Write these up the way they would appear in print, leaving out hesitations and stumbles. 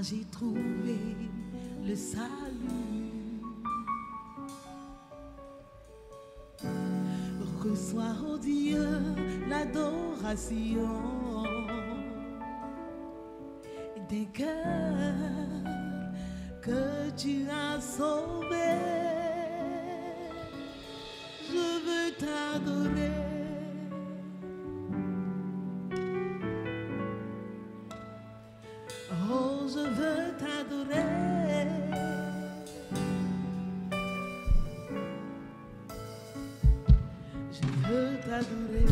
j'ai trouvé le salut. Reçois, oh Dieu, l'adoration des cœurs que tu as sauvés. Je veux t'adorer. Oh, je veux t'adorer. Je veux t'adorer.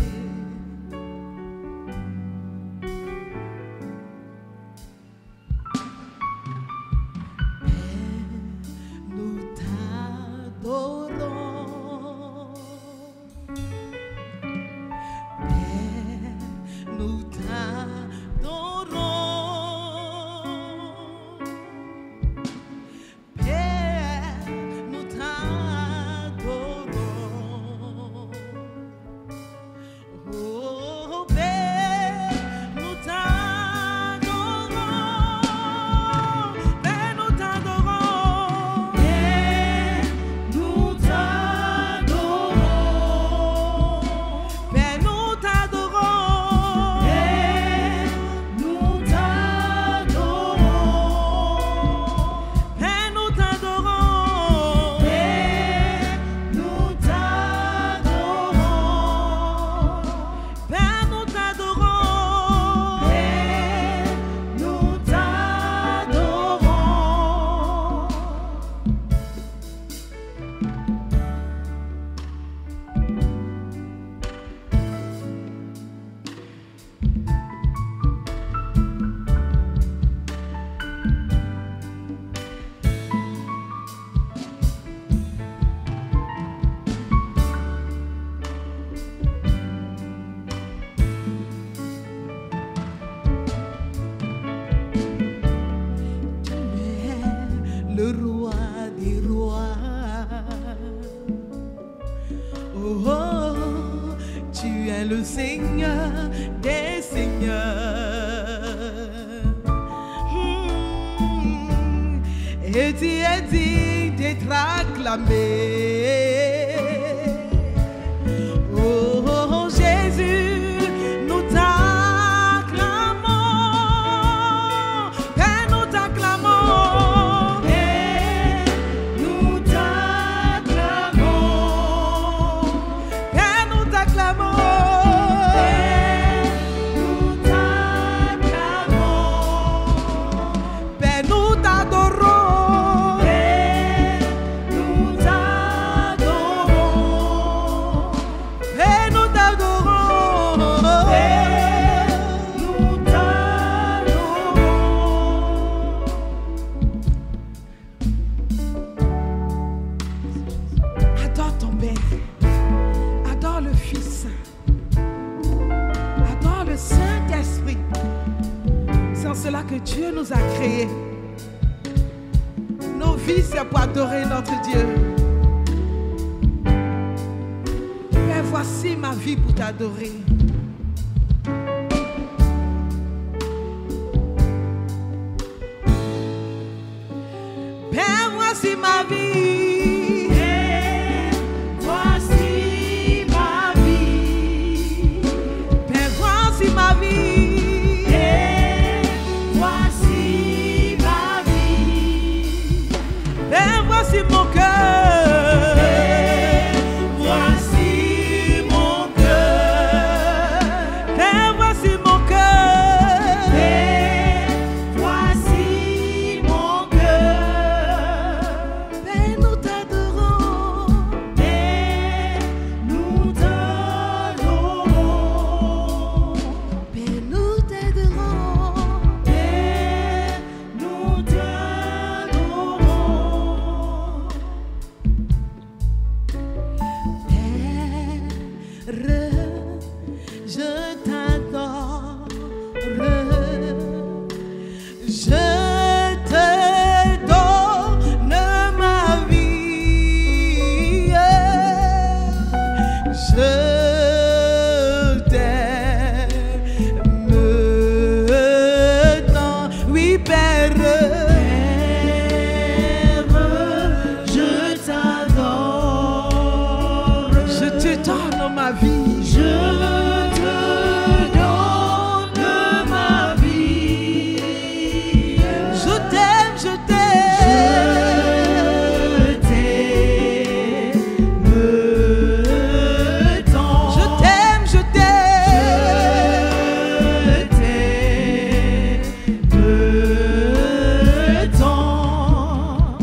Le roi des rois, oh, oh, tu es le Seigneur des seigneurs, et tu es digne d'être acclamé. Oh, oh, Jésus, nous t'acclamons, Père, nous t'acclamons. Adore le Fils, adore le Saint-Esprit. C'est en cela que Dieu nous a créés. Nos vies, c'est pour adorer notre Dieu. Père, voici ma vie pour t'adorer. Père, voici ma vie. Voici mon cœur, voici mon cœur, voici mon cœur, voici mon cœur. Père, nous t'adorons, Père, nous t'adorons, Père, nous t'adorons, Père, nous t'adorons. Je t'adore, je te donne ma vie, je t'aime tant, oui Père. ma vie. Je te donne ma vie. Je t'aime, je t'aime. Je t'aime tant. Je t'aime, je t'aime. tant.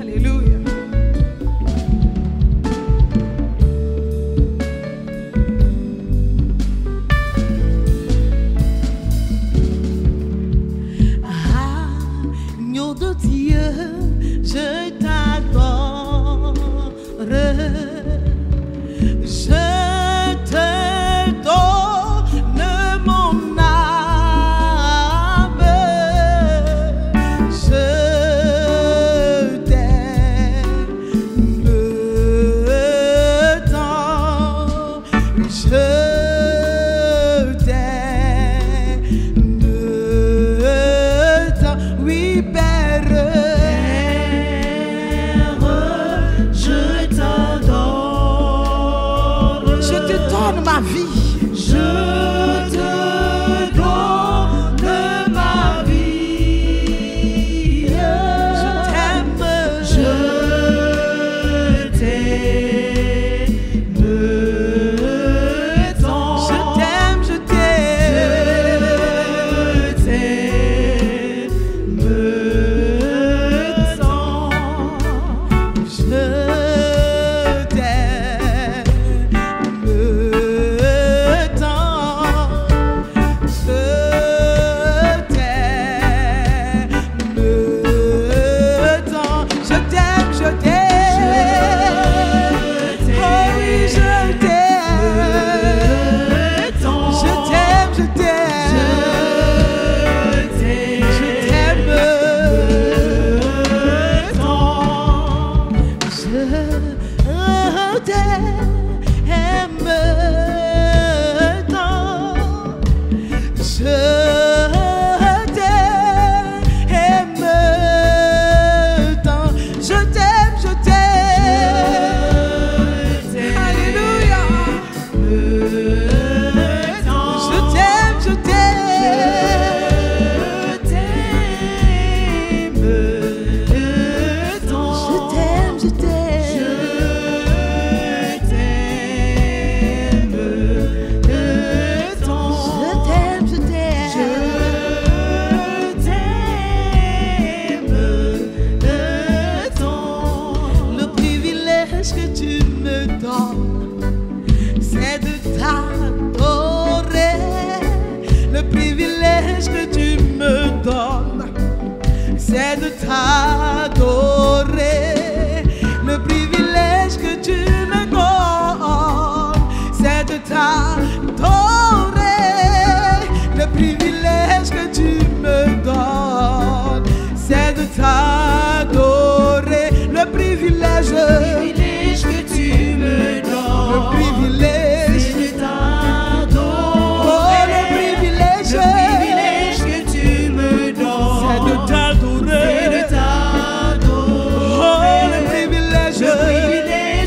Alléluia. Agneau de Dieu, je t'adore. Je te donne mon âme. Je t'aime tant. Je t'aime tant. Oui, Père. Je t'adore. Je te donne ma vie. Je te donne ma vie. Je t'aime. Je t'aime tant. Je t'aime, je t'aime. Je t'aime tant. Je t'aime tant. Je t'aime, je t'aime. Oh oui, je t'aime. Je t'aime, je t'aime. Je t'aime tant. Je t'aime tant. Je t'aime tant. Je t'aime, je t'aime. Alléluia. Je t'aime, je t'aime. Je t'aime, je Le privilège que tu me donnes, c'est de t'adorer. Le privilège que tu me donnes, c'est de t'adorer. Le privilège que tu me donnes, c'est de t'adorer. Le privilège que tu me donnes, c'est de t'adorer. Le privilège que tu me donnes. le privilège, C'est de t'adorer. oh le privilège, que tu me donnes. c'est de t'adorer. C'est de t'adorer. Oh le privilège,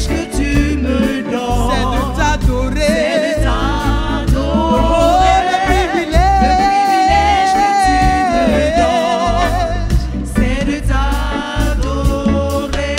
que tu me donnes. c'est de t'adorer. C'est de t'adorer. Oh le privilège que tu me donnes. C'est de t'adorer.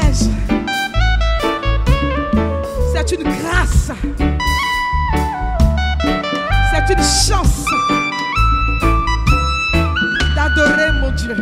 privilège. C'est une grâce. C'est une chance d'adorer mon Dieu.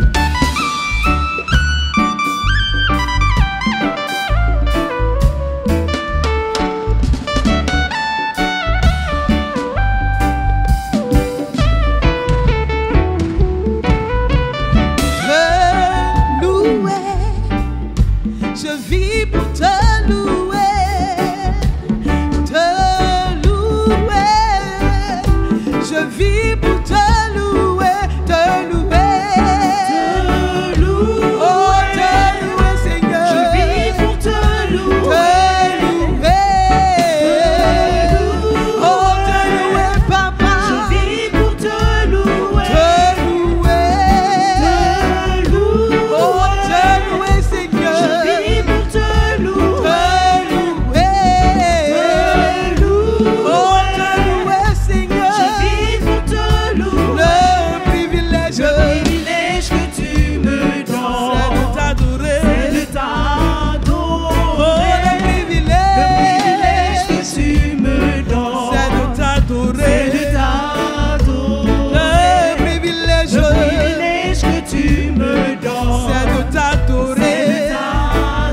Je vis pour te louer, je vis pour te louer, oh te louer Seigneur, Je vis pour te louer, oh te louer Papa, je vis pour te louer, oh te louer Seigneur, je vis pour te louer, oh te louer Seigneur, je vis pour te louer. le privilège, Le privilège que tu me c'est de donnes, t'adorer, c'est de oh t'adorer. le Le privilège privilège, que tu me donnes, c'est de c'est t'adorer, de t'adorer. le privilège, Le privilège que tu me c'est donnes, de c'est de t'adorer,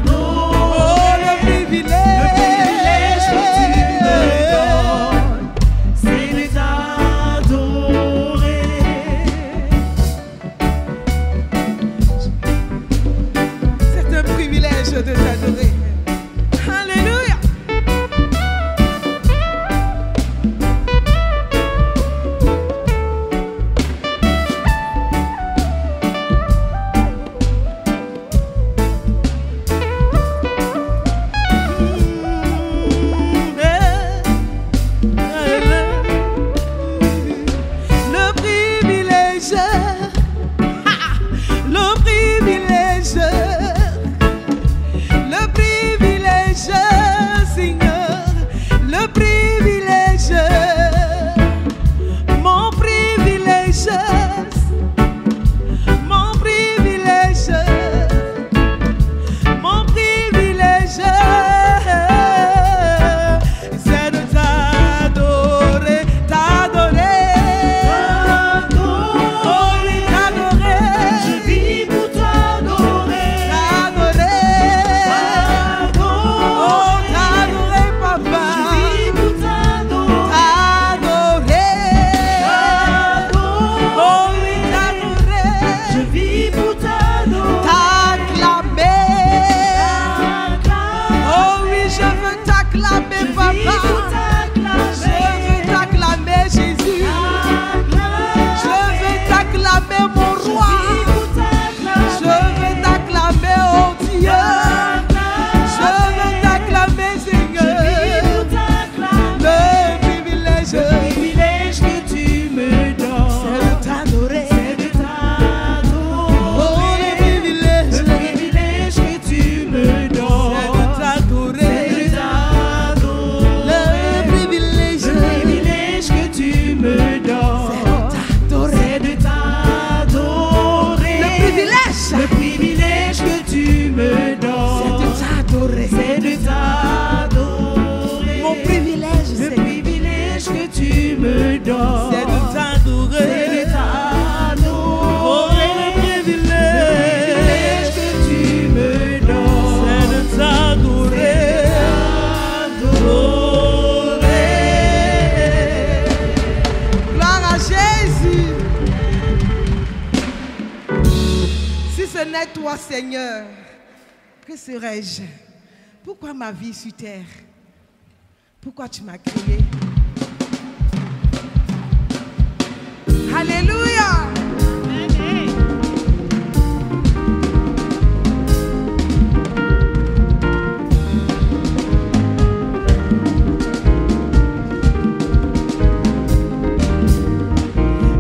oh t'adorer. le Le privilège que tu me donnes, c'est de t'adorer. C'est un privilège de t'adorer. Alléluia. Le privilège, le privilège, le privilège, Seigneur, le privilège, mon privilège, mon privilège, mon privilège, c'est de t'adorer, t'adorer, oh oui, t'adorer, Je vis pour t'adorer, t'adorer, oh t'adorer papa, je vis pour t'adorer, t'adorer, oh oui t'adorer, je vis pour t'adorer. t'acclamer, oh oui je veux t'acclamer Je vis papa, pour je veux t'acclamer Jésus, je veux t'acclamer mon roi, je veux t'acclamer oh Dieu, je veux t'acclamer Seigneur, le privilège, Le privilège que tu me c'est donnes, de t'adorer, c'est de oh le t'adorer. privilège, Le privilège que tu me c'est de donnes, t'adorer, c'est de t'adorer. le privilège, Le privilège que tu me donnes, t'adorer, c'est de t'adorer. le privilège, Le privilège que tu me c'est de donnes, t'adorer, c'est de t'adorer. mon privilège, Le c'est privilège que tu me donnes, de c'est de t'adorer, oh t'adorer. le Le privilège, privilège que tu me c'est donnes, de t'adorer, gloire à Jésus. Si ce n'est toi Seigneur, que serais-je? Pourquoi ma vie sur terre? Pourquoi tu m'as créé? Alléluia.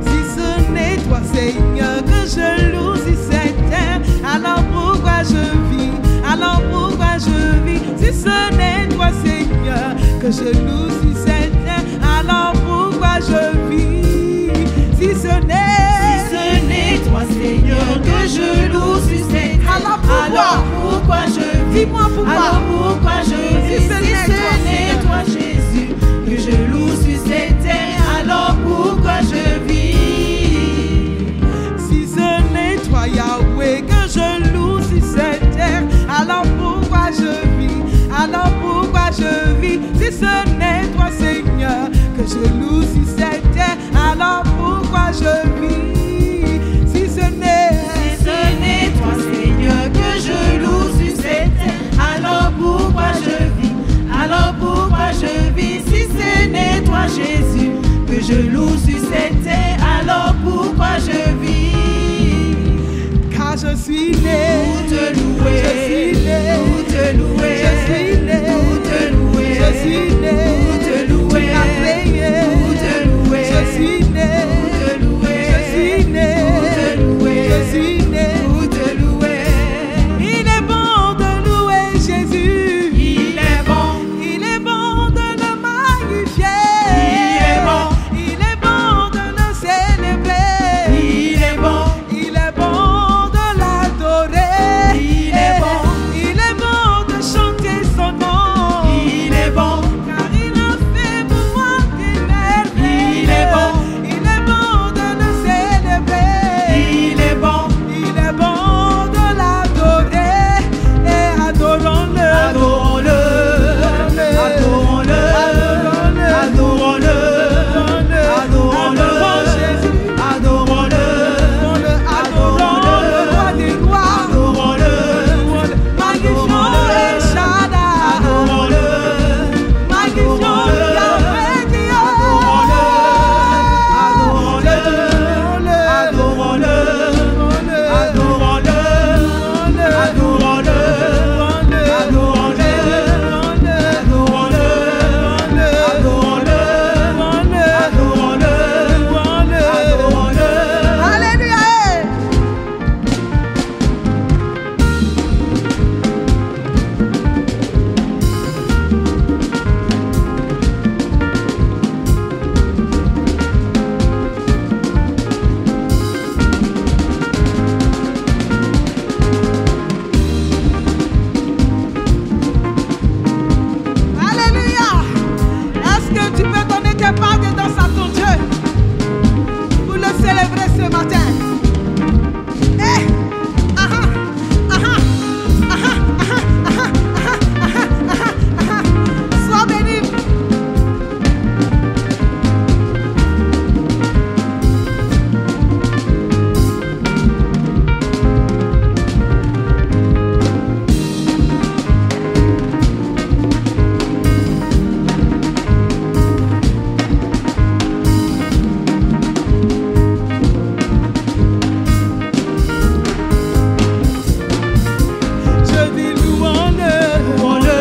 Si ce n'est toi Seigneur que je loue sur cette terre, alors pourquoi je vis? Alors pourquoi je vis? Si ce n'est toi Seigneur que je loue sur cette terre, alors pourquoi je vis? Si ce n'est toi Seigneur que je loue sur cette terre, alors pourquoi je Dis-moi pourquoi. Alors pourquoi je vis Si ce n'est toi, Jésus, que je loue sur cette terre? Alors pourquoi je vis? Si ce n'est toi, Yahweh, que je loue sur cette terre, alors pourquoi je vis? Alors pourquoi je vis? Si ce n'est toi, Seigneur, que je loue sur cette terre, alors pourquoi je vis? Si ce n'est toi, Seigneur, que je loue sur cette terre, alors pourquoi je vis? Alors pourquoi je vis? Si ce n'est toi, Jésus, que je loue sur cette terre, alors pourquoi je vis? car je suis né Pour te louer, je suis né pour te louer, je suis né pour te louer, je suis né pour te louer, tu m'as payé pour te louer, je suis né pour te louer, je suis né pour te louer, je suis né pour te louer. il est bon de louer Jésus, Il est bon de le magnifier, il est bon de le célébrer, il est bon de l'adorer, il est bon de chanter son nom, il est bon, car il a fait pour moi des merveilles. il est bon de le célébrer, il est bon, de l'adorer et adorons-le, adorons-le, adorons-le, adorons-le, adorons-le, Jésus, adorons-le, adorons le roi des rois, adorons-le, magnifions El Shaddai, adorons-le, magnifions Yahweh Dieu, adorons-le, adorons-le, adorons-le, Alléluia. Alléluia. Est-ce que tu peux donner tes pas de danse à ton Dieu pour le célébrer ce matin? Eh, aha, aha, aha, aha, aha, aha, aha, aha. Sois béni. Je dis louons-le, louons-le,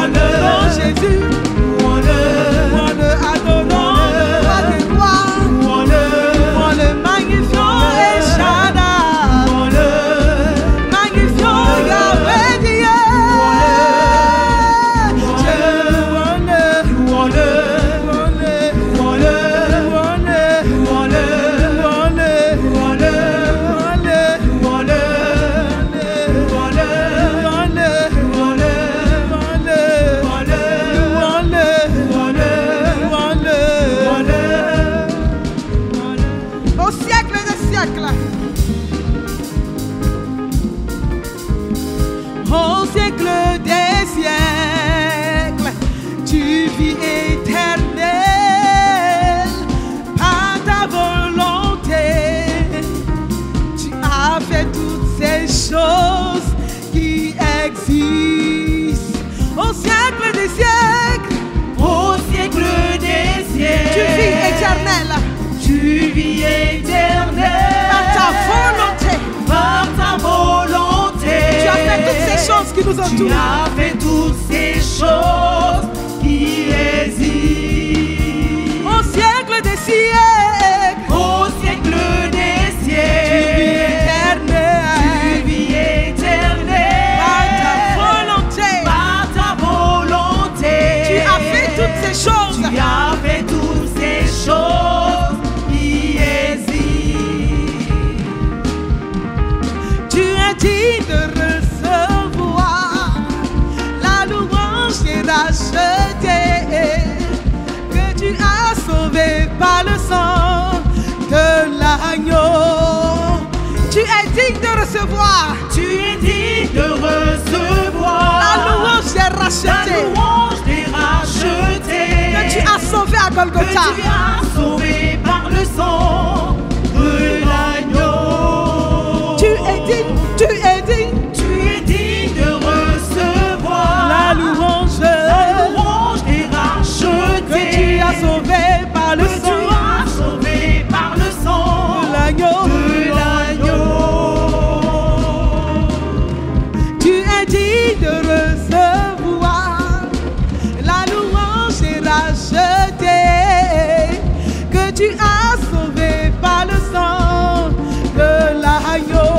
adorons Jésus, louons-le, adorons le roi des rois, louons-le, magnifions El Shaddai, magnifions Yahweh Dieu, au siècle des siècles. Au siècle des siècles, tu vis éternel par ta volonté. Tu as fait toutes ces choses qui existent. Au siècle des siècles, Au siècle des siècles, tu vis éternel tu vis éternel par ta volonté. par ta volonté. Tu as fait toutes ces choses qui nous Tu entourent. as fait toutes ces choses qui existent. Au siècle des siècles, Au siècle des tu vis siècles, éternel tu vis éternel par ta volonté. par ta volonté. Tu as fait toutes ces choses. Tu as fait toutes ces choses qui existent. Tu es digne de recevoir. Tu es digne de recevoir. La louange est La rachetée. louange est rachetée. Que tu as sauvé à Que Golgotha. tu as sauvé par le sang de l'agneau. Tu es digne, tu es digne. Tu es digne de recevoir. La louange est rachetée. que tu as sauvé par le Que sang tu as sauvé par le sang de l'agneau. Tu es digne de recevoir. La louange est rachetée. Que tu as sauvé par le sang de l'agneau.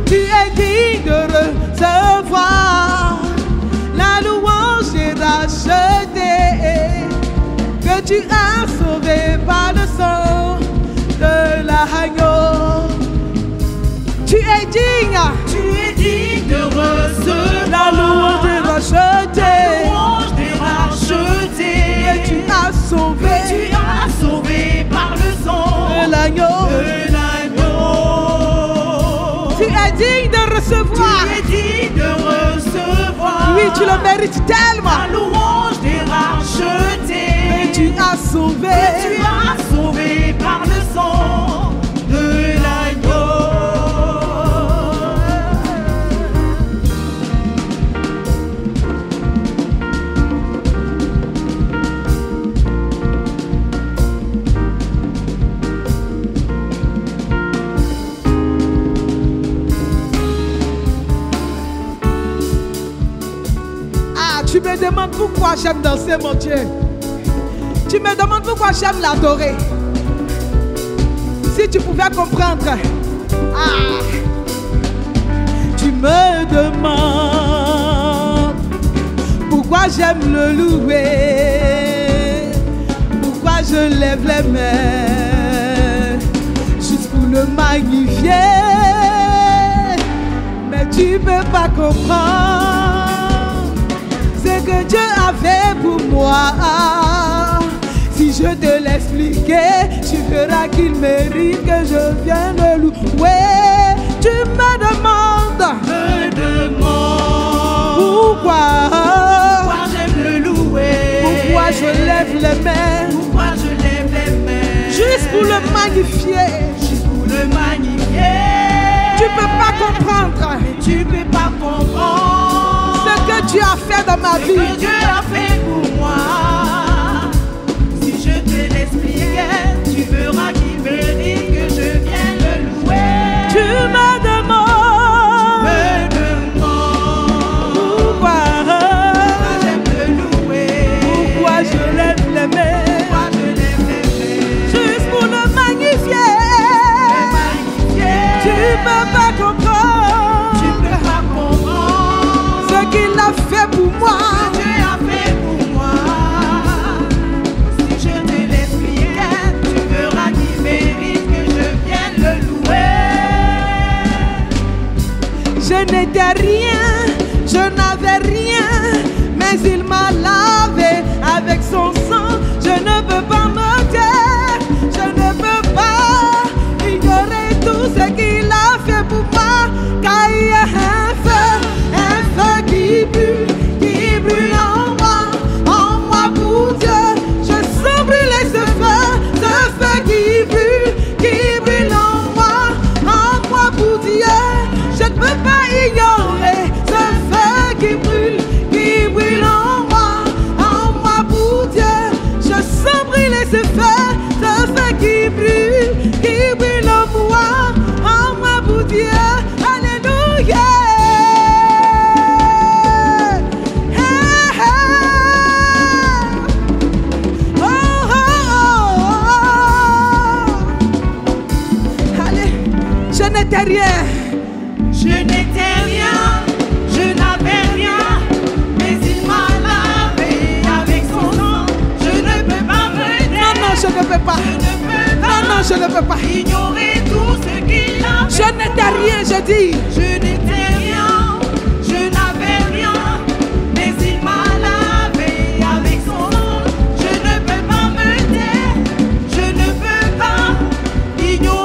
Tu es digne de recevoir. La louange est rachetée. Que tu as sauvé par le sang de l'agneau. Tu es digne. Tu es digne de recevoir. La louange est rachetée. La louange est rachetée. Que tu as sauvé Que tu as sauvé par le sang de l'agneau. de l'agneau. Tu es digne de recevoir. Tu es digne de recevoir. Oui, tu le mérites tellement. La louange est rachetée. Que tu as sauvé. Que tu as sauvé par le sang de l'agneau. Ah, tu me demandes pourquoi j'aime danser, mon Dieu. Tu me demandes pourquoi j'aime l'adorer. Si tu pouvais comprendre. Ah, tu me demandes pourquoi j'aime le louer. Pourquoi je lève les mains juste pour le magnifier. Mais tu peux pas comprendre ce que Dieu a fait pour moi. Si je te l'expliquais, tu verras qu'il mérite que je vienne le louer. Tu me demandes pourquoi j'aime le louer. pourquoi je lève les mains Pourquoi je lève les mains. juste pour le magnifier. Juste pour le magnifier. Tu peux pas comprendre Tu peux pas comprendre ce que tu as fait dans ma ce vie. que Dieu a fait pour moi. Si je te l'expliquais, tu verras qu'il mérite que je vienne le louer. Tu me demandes pourquoi j'aime le louer. pourquoi je lève les mains Pourquoi je lève les mains. juste pour le magnifier. Tu Tu peux pas comprendre peux pas comprendre ce qu'il a fait pour moi. ce que Dieu a fait pour moi. Si je te l'expliquais, tu verras qu'il mérite que je vienne le louer. Je n'étais rien, je n'avais rien, mais il m'a lavé avec son sang. Je ne peux pas me taire, je ne peux pas ignorer tout ce qu'il a fait pour moi. Car il y a un feu qui brûle en moi pour Dieu. Je sens brûler ce feu qui brûle en moi pour Dieu. Je ne peux pas ignorer ce feu qui brûle en moi pour Dieu. Je sens brûler ce feu qui brûle en moi pour Dieu. Alléluia. Oh, oh, oh. Allez, je n'étais rien. Je n'étais rien, je n'avais rien, mais il m'a lavé avec son sang. Je ne peux pas me taire. Non, je ne peux pas. Je ne peux pas Non, je ne peux pas. ignorer tout ce qu'il a fait. Je n'étais rien, je dis. Je n'étais rien, je n'avais rien, mais il m'a lavé avec son sang. Je ne peux pas me taire, je ne peux pas ignorer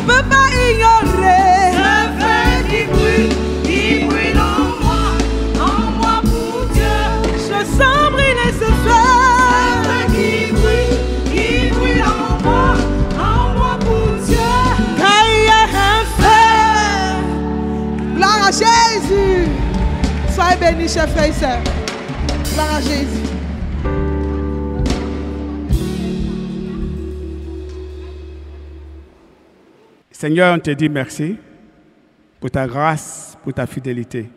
peux pas ignorer. Ce feu qui brûle en moi pour Dieu. Je sens brûler ce feu. Ce feu qui brûle en moi pour Dieu. Car il y a un feu. Gloire à Jésus. Soyez bénis, chers frères et sœurs. Gloire à Jésus. Seigneur, on te dit merci pour ta grâce, pour ta fidélité.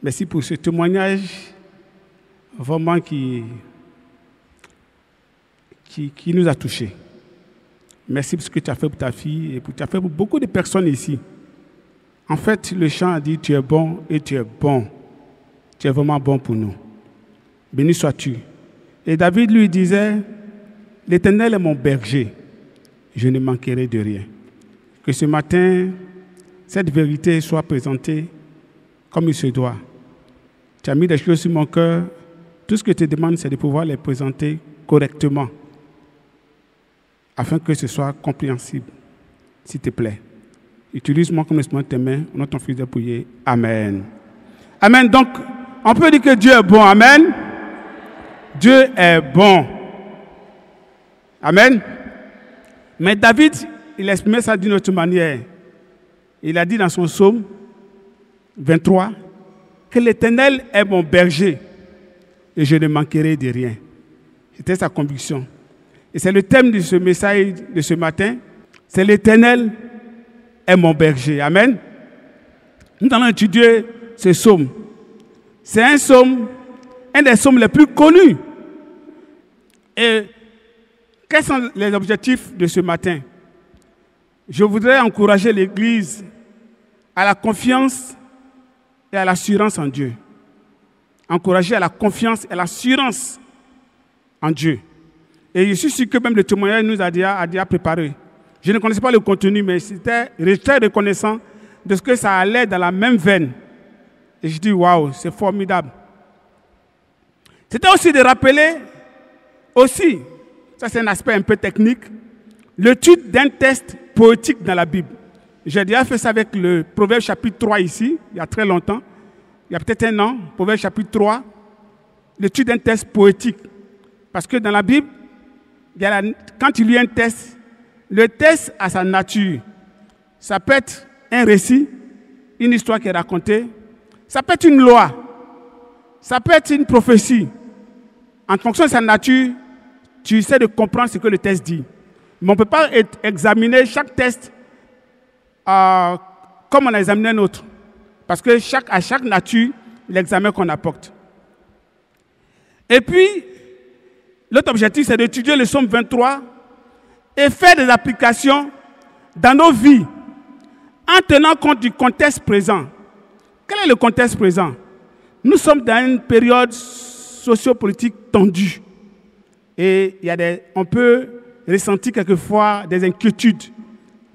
Merci pour ce témoignage vraiment qui nous a touchés. Merci pour ce que tu as fait pour ta fille et pour ce que tu as fait pour beaucoup de personnes ici. En fait, le chant a dit, tu es bon et tu es bon. Tu es vraiment bon pour nous. Béni sois-tu. Et David lui disait, l'Éternel est mon berger, je ne manquerai de rien. Que ce matin, cette vérité soit présentée comme il se doit. Tu as mis des choses sur mon cœur. Tout ce que je te demande, c'est de pouvoir les présenter correctement, afin que ce soit compréhensible, s'il te plaît. Utilise-moi comme l'instrument de tes mains, au nom de ton Fils dépouillé. Amen. Amen. Donc, on peut dire que Dieu est bon. Amen. Dieu est bon. Amen. Mais David, il exprimait ça d'une autre manière. Il a dit dans son psaume 23 que l'Éternel est mon berger et je ne manquerai de rien. C'était sa conviction. Et c'est le thème de ce message de ce matin. C'est l'Éternel est mon berger. Amen. Nous allons étudier ce psaume. C'est un psaume, un des psaumes les plus connus. Et quels sont les objectifs de ce matin? Je voudrais encourager l'Église à la confiance et à l'assurance en Dieu. Encourager à la confiance et à l'assurance en Dieu. Et je suis sûr que même le témoignage nous a déjà préparé. Je ne connaissais pas le contenu, mais j'étais très reconnaissant de ce que ça allait dans la même veine. Et je dis, waouh, c'est formidable. C'était aussi de rappeler, ça c'est un aspect un peu technique, l'étude d'un texte poétique dans la Bible. J'ai déjà fait ça avec le Proverbe chapitre 3 ici, il y a très longtemps, il y a peut-être un an, Proverbe chapitre 3, l'étude d'un texte poétique. Parce que dans la Bible, quand tu lis un texte, le texte a sa nature. Ça peut être un récit, une histoire qui est racontée, ça peut être une loi, ça peut être une prophétie. En fonction de sa nature, tu essaies de comprendre ce que le texte dit. Mais on ne peut pas examiner chaque texte comme on a examiné un autre. Parce que à chaque nature, l'examen qu'on apporte. Et puis, l'autre objectif, c'est d'étudier le psaume 23 et faire des applications dans nos vies en tenant compte du contexte présent. Quel est le contexte présent? Nous sommes dans une période sociopolitique tendue. Et on peut ressentir quelquefois des inquiétudes,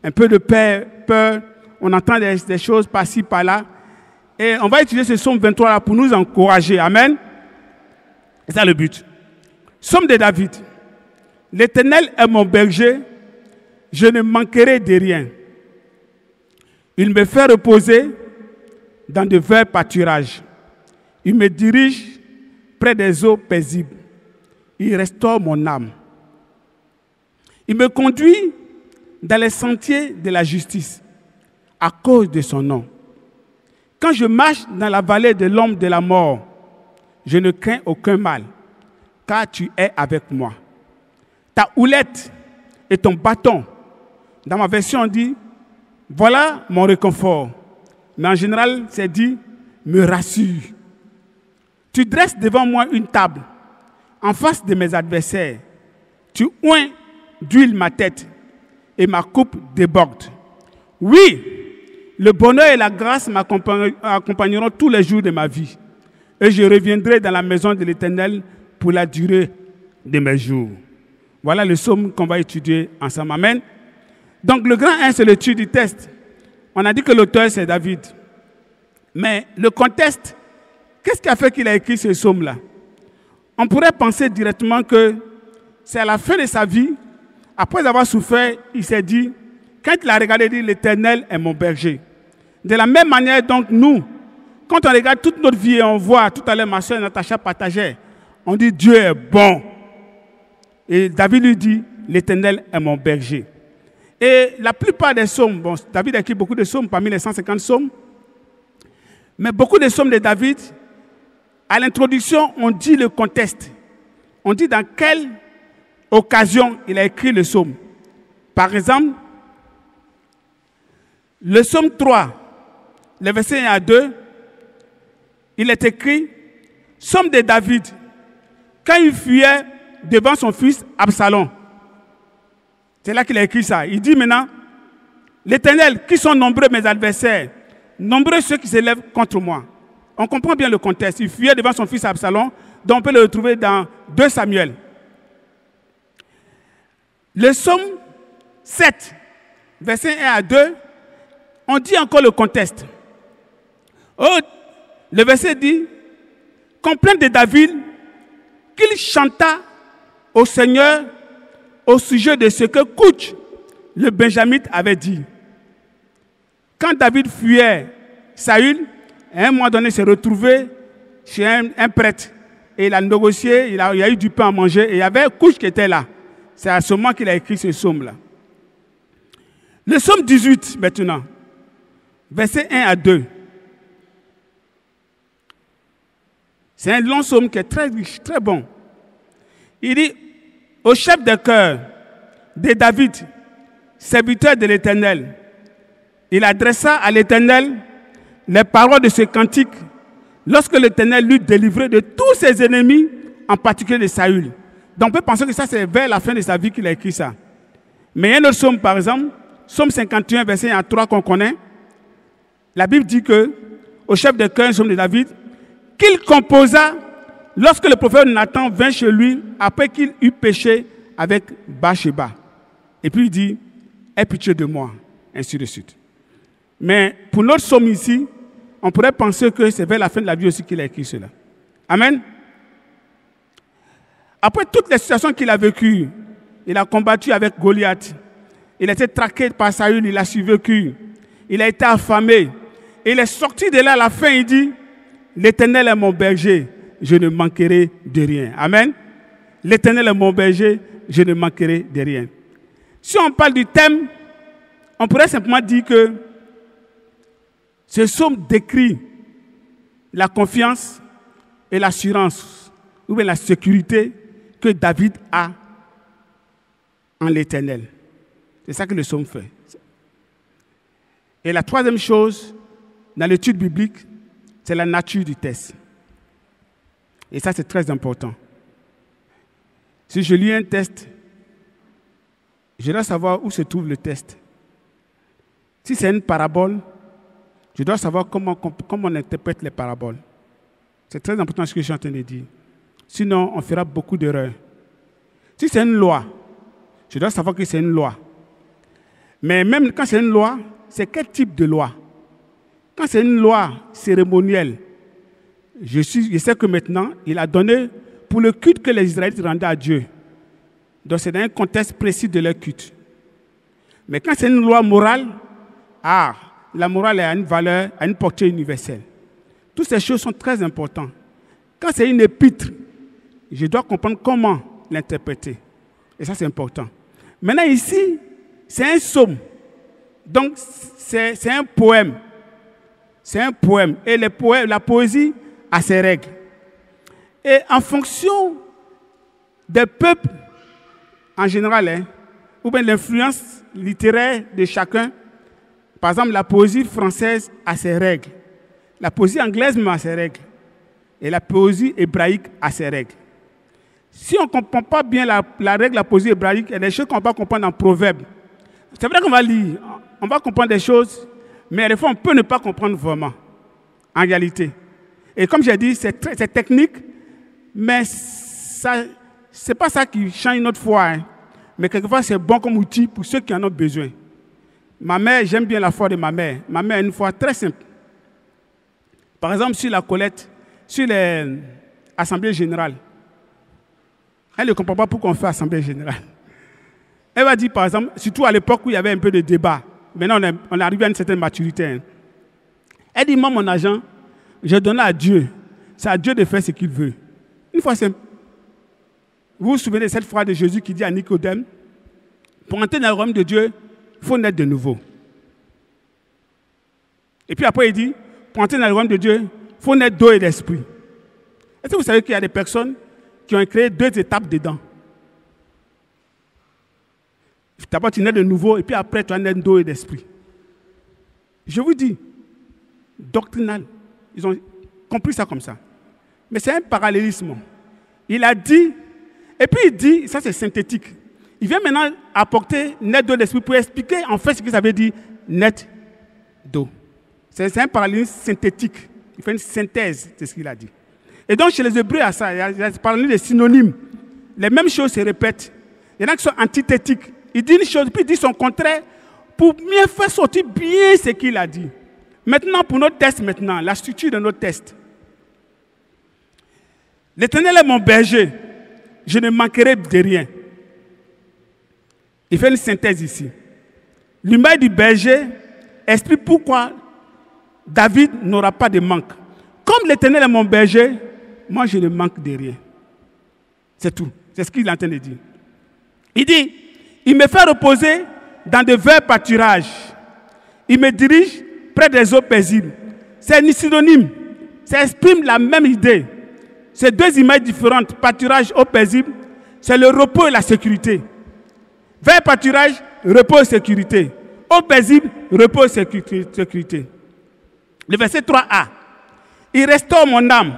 un peu de peur, on entend des choses par-ci, par-là. Et on va utiliser ce psaume 23 là pour nous encourager. Amen. C'est ça le but. Psaume de David. L'Éternel est mon berger, je ne manquerai de rien. Il me fait reposer dans de verts pâturages. Il me dirige près des eaux paisibles. Il restaure mon âme. Il me conduit dans les sentiers de la justice à cause de son nom. Quand je marche dans la vallée de l'ombre de la mort, je ne crains aucun mal, car tu es avec moi. Ta houlette et ton bâton, dans ma version on dit, voilà mon réconfort. Mais en général, c'est dit, me rassure. Tu dresses devant moi une table, en face de mes adversaires. Tu oins d'huile ma tête, et ma coupe déborde. Oui, le bonheur et la grâce m'accompagneront tous les jours de ma vie. Et je reviendrai dans la maison de l'Éternel pour la durée de mes jours. Voilà le psaume qu'on va étudier ensemble. Amen. Donc le grand 1, c'est l'étude du texte. On a dit que l'auteur, c'est David. Mais le contexte, qu'est-ce qui a fait qu'il a écrit ce psaume-là? On pourrait penser directement que c'est à la fin de sa vie, après avoir souffert, il s'est dit, Quand il a regardé, il dit, l'Éternel est mon berger. De la même manière, donc, nous, quand on regarde toute notre vie et on voit, tout à l'heure, ma soeur Natacha partageait, on dit, Dieu est bon. Et David lui dit, l'Éternel est mon berger. Et la plupart des psaumes, bon, David a écrit beaucoup de psaumes, parmi les 150 psaumes, mais beaucoup de psaumes de David, à l'introduction, on dit le contexte. On dit dans quelle occasion il a écrit le psaume. Par exemple, le psaume 3, le verset 1 à 2, il est écrit « Psaume de David, quand il fuyait devant son fils Absalom ». C'est là qu'il a écrit ça. Il dit maintenant « L'Éternel, qui sont nombreux mes adversaires, nombreux ceux qui s'élèvent contre moi ». On comprend bien le contexte. Il fuyait devant son fils Absalom, dont on peut le retrouver dans 2 Samuel. Le psaume 7, verset 1 à 2, on dit encore le contexte. Oh, le verset dit, complainte de David, qu'il chanta au Seigneur au sujet de ce que Couch, le Benjamite, avait dit. Quand David fuyait Saül, à un moment donné, il s'est retrouvé chez un prêtre. Et il a négocié, il y a eu du pain à manger, et il y avait Couch qui était là. C'est à ce moment qu'il a écrit ce psaume-là. Le psaume 18, maintenant, verset 1 à 2. C'est un long psaume qui est très riche, très bon. Il dit, au chef de chœur de David, serviteur de l'Éternel, il adressa à l'Éternel les paroles de ce cantique lorsque l'Éternel l'eut délivré de tous ses ennemis, en particulier de Saül. Donc on peut penser que ça c'est vers la fin de sa vie qu'il a écrit ça. Mais il y a un autre psaume par exemple, psaume 51, verset 1 à 3 qu'on connaît. La Bible dit que, au chef de chœur, un psaume de David, qu'il composa lorsque le prophète Nathan vint chez lui après qu'il eut péché avec Bathsheba. Et puis il dit, aie pitié de moi, ainsi de suite. Mais pour notre psaume ici, on pourrait penser que c'est vers la fin de la vie aussi qu'il a écrit cela. Amen. Après toutes les situations qu'il a vécues, il a combattu avec Goliath. Il a été traqué par Saül, il a survécu. Il a été affamé. Et il est sorti de là à la fin, il dit, l'Éternel est mon berger, je ne manquerai de rien. Amen. L'Éternel est mon berger, je ne manquerai de rien. Si on parle du thème, on pourrait simplement dire que ce psaume décrit la confiance et l'assurance, ou bien la sécurité que David a en l'Éternel. C'est ça que le psaume fait. Et la troisième chose, dans l'étude biblique, c'est la nature du test. Et ça, c'est très important. Si je lis un test, je dois savoir où se trouve le test. Si c'est une parabole, je dois savoir comment on interprète les paraboles. C'est très important ce que je suis en train de dire. Sinon, on fera beaucoup d'erreurs. Si c'est une loi, je dois savoir que c'est une loi. Mais même quand c'est une loi, c'est quel type de loi? Quand c'est une loi cérémonielle, je sais que maintenant, il a donné pour le culte que les Israélites rendaient à Dieu. Donc c'est dans un contexte précis de leur culte. Mais quand c'est une loi morale, la morale a une valeur, a une portée universelle. Toutes ces choses sont très importantes. Quand c'est une épître, je dois comprendre comment l'interpréter. Et ça, c'est important. Maintenant, ici, c'est un psaume. Donc, c'est un poème. C'est un poème. Et la poésie a ses règles. Et en fonction des peuples, en général, ou bien l'influence littéraire de chacun, par exemple, la poésie française a ses règles. La poésie anglaise même a ses règles. Et la poésie hébraïque a ses règles. Si on ne comprend pas bien la règle de la poésie hébraïque, il y a des choses qu'on ne va pas comprendre en proverbe. C'est vrai qu'on va lire, on va comprendre des choses, mais des fois, on peut ne pas comprendre vraiment, en réalité. Et comme j'ai dit, c'est technique, mais ce n'est pas ça qui change notre foi. Hein. Mais quelquefois, c'est bon comme outil pour ceux qui en ont besoin. Ma mère, j'aime bien la foi de ma mère. Ma mère a une foi très simple. Par exemple, sur la collecte, sur les assemblées générales. Elle ne comprend pas pourquoi on fait assemblée générale. Elle va dire, par exemple, surtout à l'époque où il y avait un peu de débat, maintenant on est arrivé à une certaine maturité. Hein. Elle dit, moi, mon argent, je donne à Dieu. C'est à Dieu de faire ce qu'il veut. Une fois simple. Vous vous souvenez de cette phrase de Jésus qui dit à Nicodème, pour entrer dans le royaume de Dieu, il faut naître de nouveau. Et puis après, il dit, pour entrer dans le royaume de Dieu, il faut naître d'eau et d'esprit. Est-ce que vous savez qu'il y a des personnes qui ont créé 2 étapes dedans? D'abord, tu nais de nouveau, et puis après, tu as naître d'eau et d'esprit. Je vous dis, doctrinal, ils ont compris ça comme ça. Mais c'est un parallélisme. Il a dit, et puis il dit, ça c'est synthétique. Il vient maintenant apporter naître d'eau et d'esprit pour expliquer en fait ce que ça veut dire naître d'eau. C'est un parallélisme synthétique. Il fait une synthèse de ce qu'il a dit. Et donc, chez les Hébreux, il y a un parallélisme de synonymes. Les mêmes choses se répètent. Il y en a qui sont antithétiques. Il dit une chose, puis il dit son contraire pour mieux faire sortir bien ce qu'il a dit. Maintenant, pour notre test, la structure de notre test. L'Éternel est mon berger. Je ne manquerai de rien. Il fait une synthèse ici. L'image du berger explique pourquoi David n'aura pas de manque. Comme l'Éternel est mon berger, moi je ne manque de rien. C'est tout. C'est ce qu'il est en train de dire. Il dit, il me fait reposer dans de verts pâturages. Il me dirige près des eaux paisibles. C'est ni synonyme. Ça exprime la même idée. C'est 2 images différentes. Pâturage, eau paisible, c'est le repos et la sécurité. Vert pâturage, repos et sécurité. Eau paisible, repos et sécurité. Le verset 3a. Il restaure mon âme.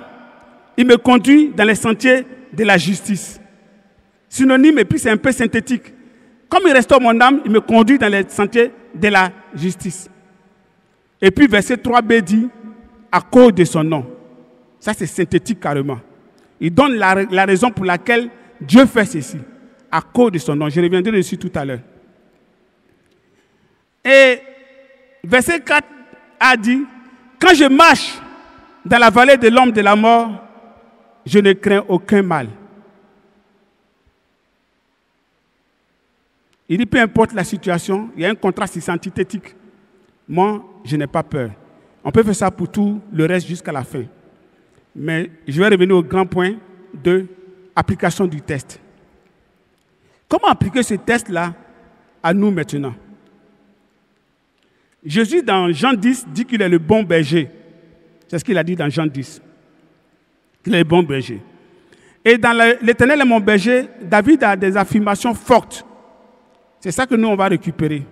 Il me conduit dans les sentiers de la justice. Synonyme, et puis c'est un peu synthétique. Comme il restaure mon âme, il me conduit dans les sentiers de la justice. Et puis verset 3b dit, à cause de son nom. Ça c'est synthétique carrément. Il donne la raison pour laquelle Dieu fait ceci. À cause de son nom. Je reviendrai dessus tout à l'heure. Et verset 4 a dit, quand je marche dans la vallée de l'ombre de la mort, je ne crains aucun mal. Il dit, peu importe la situation, il y a un contraste ici antithétique. Moi, je n'ai pas peur. On peut faire ça pour tout le reste jusqu'à la fin. Mais je vais revenir au grand point de application du test. Comment appliquer ce test-là à nous maintenant? Jésus, dans Jean 10, dit qu'il est le bon berger. C'est ce qu'il a dit dans Jean 10. Il est le bon berger. Et dans l'Éternel est mon berger, David a des affirmations fortes. C'est ça que nous, on va récupérer.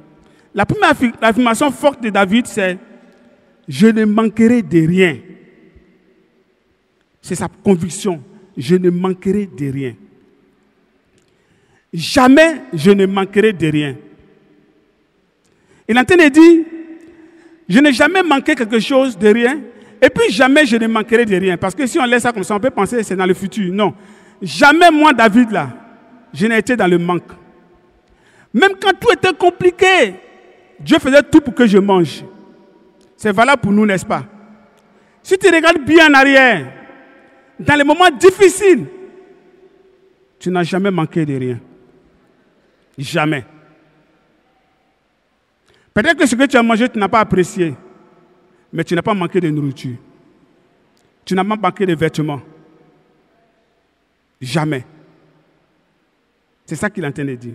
La première affirmation forte de David, c'est « Je ne manquerai de rien ». C'est sa conviction. Je ne manquerai de rien. Jamais je ne manquerai de rien. Il est en train de dire, je n'ai jamais manqué quelque chose de rien, et puis jamais je ne manquerai de rien. Parce que si on laisse ça comme ça, on peut penser que c'est dans le futur. Non. Jamais moi, David, là, je n'ai été dans le manque. Même quand tout était compliqué, Dieu faisait tout pour que je mange. C'est valable pour nous, n'est-ce pas? Si tu regardes bien en arrière, dans les moments difficiles, tu n'as jamais manqué de rien. Jamais. Peut-être que ce que tu as mangé, tu n'as pas apprécié, mais tu n'as pas manqué de nourriture. Tu n'as pas manqué de vêtements. Jamais. C'est ça qu'il est en train de dire.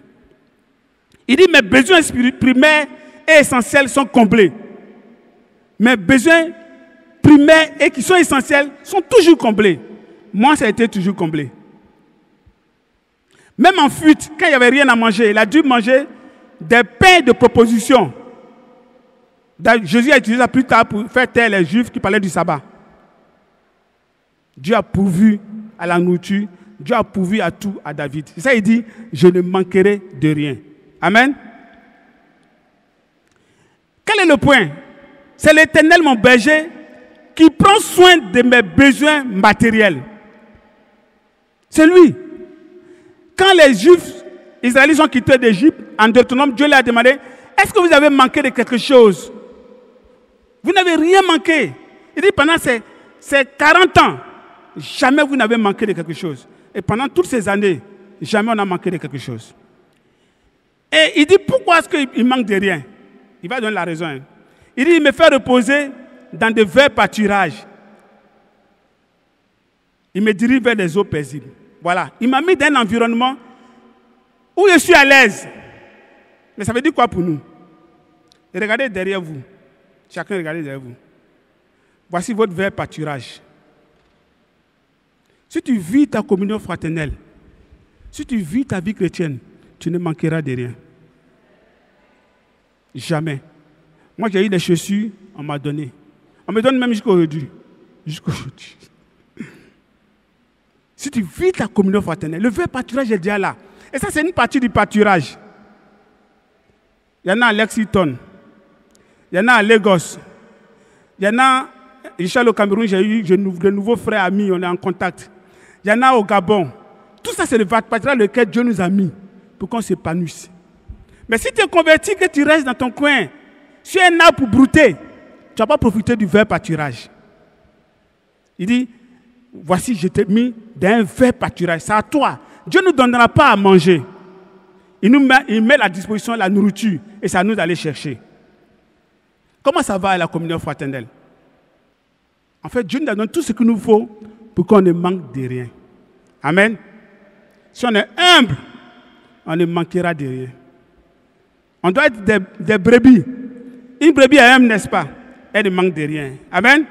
Il dit, mes besoins primaires et essentiels sont comblés. Mes besoins primaires et qui sont essentiels sont toujours comblés. Moi, ça a été toujours comblé. Même en fuite, quand il n'y avait rien à manger, il a dû manger des pains de proposition. Jésus a utilisé ça plus tard pour faire taire les Juifs qui parlaient du sabbat. Dieu a pourvu à la nourriture, Dieu a pourvu à tout à David. C'est ça, il dit, je ne manquerai de rien. Amen. Quel est le point? C'est l'Éternel, mon berger, qui prend soin de mes besoins matériels. C'est lui. Quand les Juifs, Israélites ont quitté d'Égypte, en Deutéronome, Dieu leur a demandé, est-ce que vous avez manqué de quelque chose? Vous n'avez rien manqué. Il dit, pendant ces 40 ans, jamais vous n'avez manqué de quelque chose. Et pendant toutes ces années, jamais on n'a manqué de quelque chose. Et il dit, pourquoi est-ce qu'il manque de rien? Il va donner la raison. Hein. Il dit, il me fait reposer dans de verts pâturages. Il me dirige vers des eaux paisibles. Voilà. Il m'a mis dans un environnement où je suis à l'aise. Mais ça veut dire quoi pour nous? Et regardez derrière vous. Chacun regardez derrière vous. Voici votre vert pâturage. Si tu vis ta communion fraternelle, si tu vis ta vie chrétienne, tu ne manqueras de rien. Jamais. Moi, j'ai eu des chaussures, on m'a donné. On me donne même jusqu'à aujourd'hui. Jusqu'à aujourd'hui. Si tu vis ta communion fraternelle, le vrai pâturage est déjà là. Et ça, c'est une partie du pâturage. Il y en a à Lexington. Il y en a à Lagos. Il y en a, Richard au Cameroun, j'ai eu de nouveaux frères amis, on est en contact. Il y en a au Gabon. Tout ça, c'est le pâturage lequel Dieu nous a mis pour qu'on s'épanouisse. Mais si tu es converti, que tu restes dans ton coin, sur un arbre pour brouter, tu ne vas pas profiter du vrai pâturage. Il dit, voici, je t'ai mis dans un vrai pâturage. C'est à toi. Dieu ne nous donnera pas à manger. Il met à la disposition la nourriture et c'est à nous d'aller chercher. Comment ça va à la communion fraternelle? En fait, Dieu nous donne tout ce qu'il nous faut pour qu'on ne manque de rien. Amen. Si on est humble, on ne manquera de rien. On doit être des brebis. Une brebis est humble, n'est-ce pas? Elle ne manque de rien. Amen.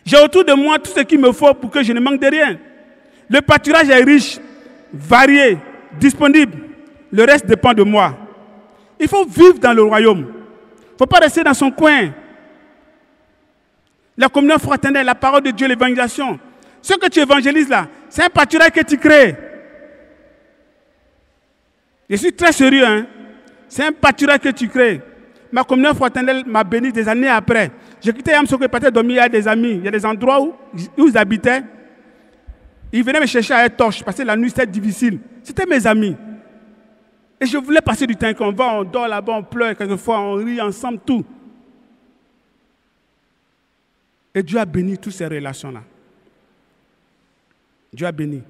J'ai autour de moi tout ce qu'il me faut pour que je ne manque de rien. Le pâturage est riche, varié, disponible. Le reste dépend de moi. Il faut vivre dans le royaume. Il ne faut pas rester dans son coin. La communion fraternelle, la parole de Dieu, l'évangélisation. Ce que tu évangélises là, c'est un pâturage que tu crées. Je suis très sérieux. Hein? C'est un pâturage que tu crées. Ma communion fraternelle m'a béni des années après. J'ai quitté Yamsoko et partais dormir, il y a des amis. Il y a des endroits où ils habitaient. Ils venaient me chercher à Torche parce que la nuit c'était difficile. C'était mes amis. Et je voulais passer du temps. Quand on va, on dort là-bas, on pleure quelquefois, on rit ensemble, tout. Et Dieu a béni toutes ces relations-là. Dieu a béni.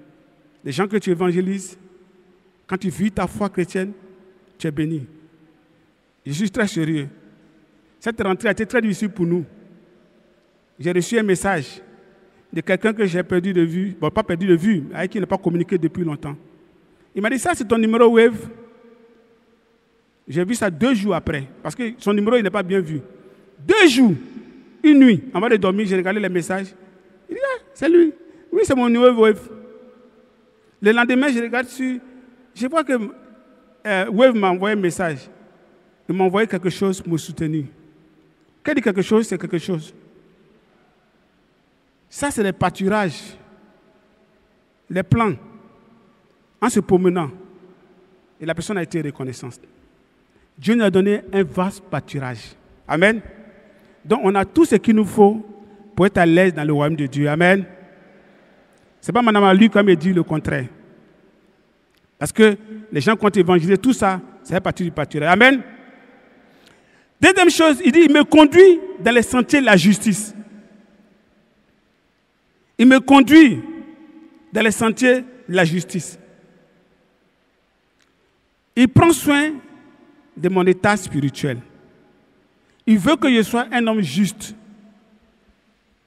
Les gens que tu évangélises, quand tu vis ta foi chrétienne, tu es béni. Je suis très sérieux. Cette rentrée a été très difficile pour nous. J'ai reçu un message de quelqu'un que j'ai perdu de vue, bon, pas perdu de vue, avec qui il n'a pas communiqué depuis longtemps. Il m'a dit, ça c'est ton numéro Wave. J'ai vu ça 2 jours après, parce que son numéro il n'est pas bien vu. 2 jours, une nuit, avant de dormir, j'ai regardé les messages. Il dit, ah, c'est lui. Oui, c'est mon numéro Wave. Le lendemain, je regarde sur... Je vois que Wave m'a envoyé un message. Il m'a envoyé quelque chose pour me soutenir. Quand il dit quelque chose, c'est quelque chose. Ça, c'est les pâturages, les plans, en se promenant. Et la personne a été reconnaissante. Dieu nous a donné un vaste pâturage. Amen. Donc, on a tout ce qu'il nous faut pour être à l'aise dans le royaume de Dieu. Amen. Ce n'est pas Mme Luc comme il dit le contraire. Parce que les gens qui ont évangélisé, tout ça, c'est à partir du pâturage. Amen. Deuxième chose, il dit, il me conduit dans les sentiers de la justice. Il me conduit dans les sentiers de la justice. Il prend soin de mon état spirituel. Il veut que je sois un homme juste.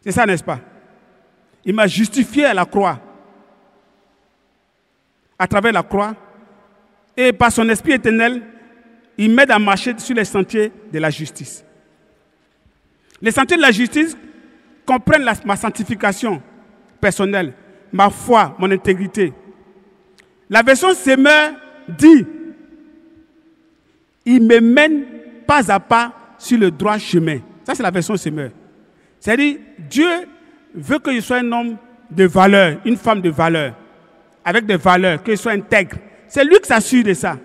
C'est ça, n'est-ce pas? Il m'a justifié à la croix. À travers la croix. Et par son esprit éternel, il m'aide à marcher sur les sentiers de la justice. Les sentiers de la justice comprennent ma sanctification personnelle, ma foi, mon intégrité. La version Semeur dit, il me mène pas à pas sur le droit chemin. Ça, c'est la version Semeur. C'est-à-dire, Dieu veut que je sois un homme de valeur, une femme de valeur, avec des valeurs, que je sois intègre. C'est lui qui s'assure de ça.